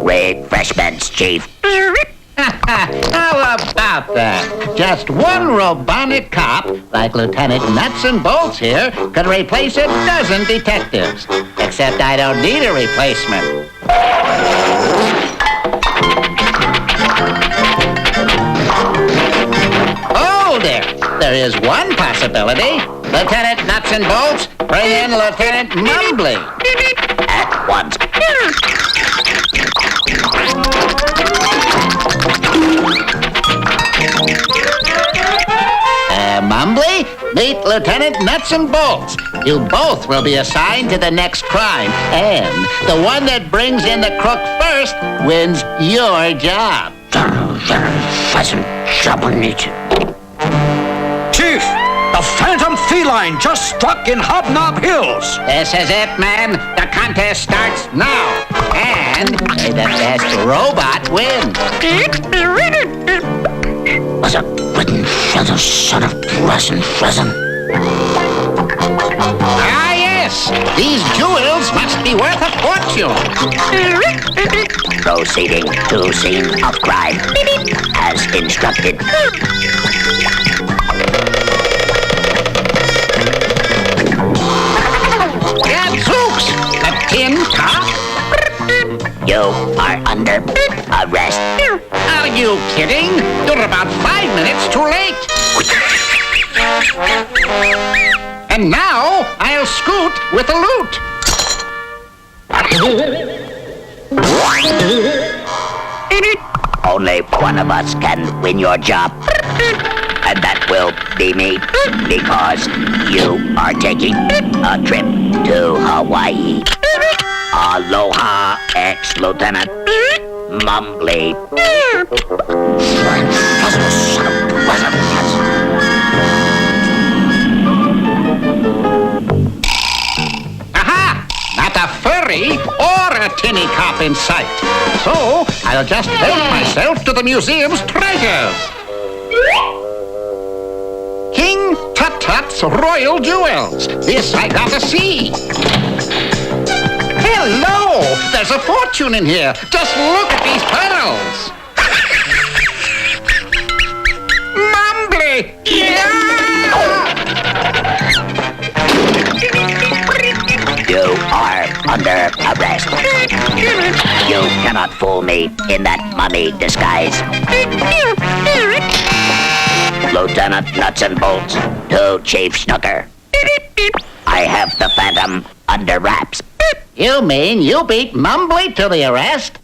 Refreshments, Chief. How about that? Just one robotic cop, like Lieutenant Nuts and Bolts here, could replace a dozen detectives. Except I don't need a replacement. Oh, there is one possibility. Lieutenant Nuts and Bolts, bring in Lieutenant Mumbly. At once. Mumbly, meet Lieutenant Nuts and Bolts. You both will be assigned to the next crime, and the one that brings in the crook first wins your job. Chief, the phantom feline just struck in Hobnob Hills. This is it, man. The contest starts now. And may the best robot win. Was a written feather son of present. Ah, yes. These jewels must be worth a fortune. Proceeding to scene of crime as instructed. Gadzooks! A tin top? You are under arrest. Are you kidding? You're about 5 minutes too late. And now I'll scoot with the loot. Only one of us can win your job. And that will be me, because you are taking a trip to Hawaii. Aloha, ex-Lieutenant Mumbly. Aha! Not a furry or a tinny cop in sight. So I'll just help myself to the museum's treasures. King Tut-Tut's Royal Jewels. This I gotta see. Hello! There's a fortune in here. Just look at these pearls. Mumbly! Yeah! You are under arrest. You cannot fool me in that mummy disguise. Lieutenant Nuts and Bolts to Chief Snooker. I have the Phantom under wraps. You mean you beat Mumbly to the arrest?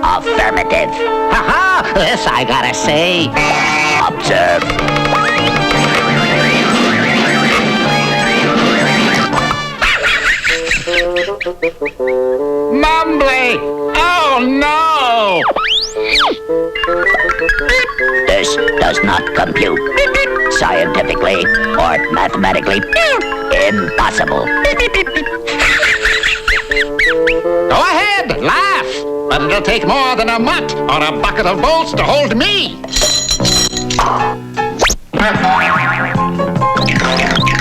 Affirmative. Ha-ha! This I gotta say. Observe. Mumbly! Oh, no! This does not compute. Scientifically or mathematically impossible. Go ahead, laugh! But it'll take more than a mutt or a bucket of bolts to hold me.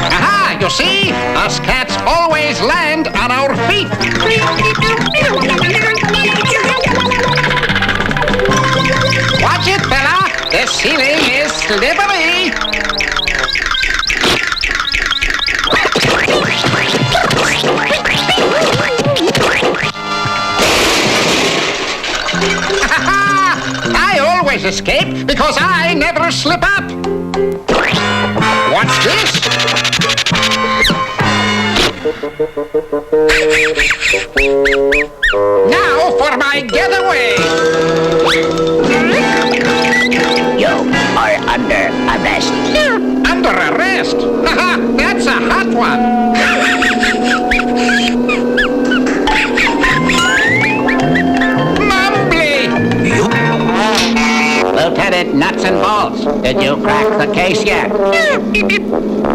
Aha! You see? Us cats always land on our feet. Watch it, fella! The ceiling is slippery. I always escape because I never slip up. What's this? Now for my getaway. You are under arrest. Under arrest? Haha, that's a hot one. Mumbly! Lieutenant Nuts and Bolts, did you crack the case yet?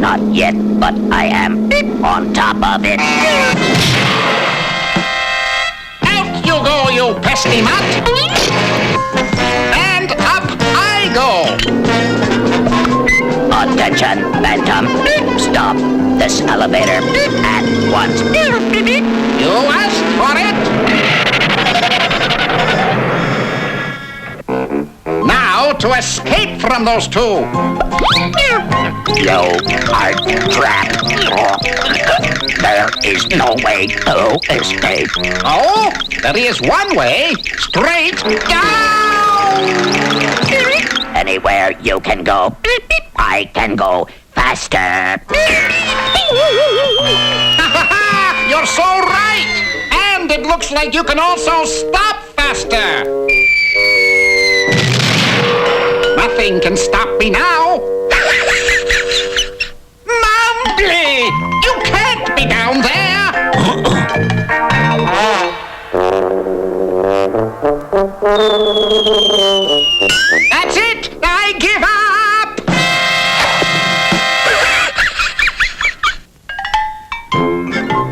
Not yet, but I am on top of it. Out you go, you pesky mutt! And up I go! Attention, Phantom. stop this elevator at once. You asked for it. Now to escape from those two. You are trapped. There is no way to escape. Oh, there is one way. Straight down. Anywhere you can go, I can go faster. You're so right. And it looks like you can also stop faster. Nothing can stop me now. Mumbly! You can't be down there! That's it! I give up!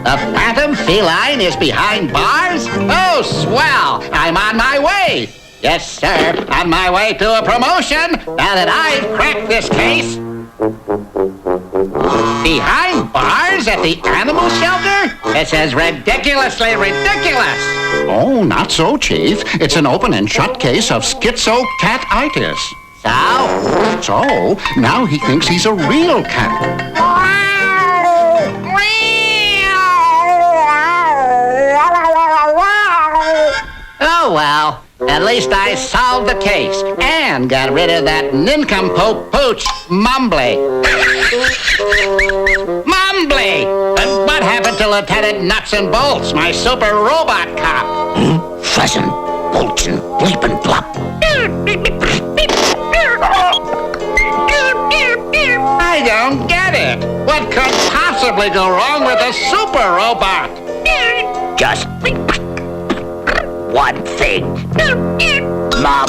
The phantom feline is behind bars? Oh, swell! I'm on my way! Yes, sir. On my way to a promotion, now that I've cracked this case. Behind bars at the animal shelter? This is ridiculously ridiculous. Oh, not so, Chief. It's an open and shut case of schizo-cat-itis. So? So, now he thinks he's a real cat. Oh, well. At least I solved the case and got rid of that nincompoop pooch, Mumbly. Mumbly! And what happened to Lieutenant Nuts and Bolts, my super robot cop? Fussin', boltin', bleepin' blop. I don't get it. What could possibly go wrong with a super robot? Just one thing. Mom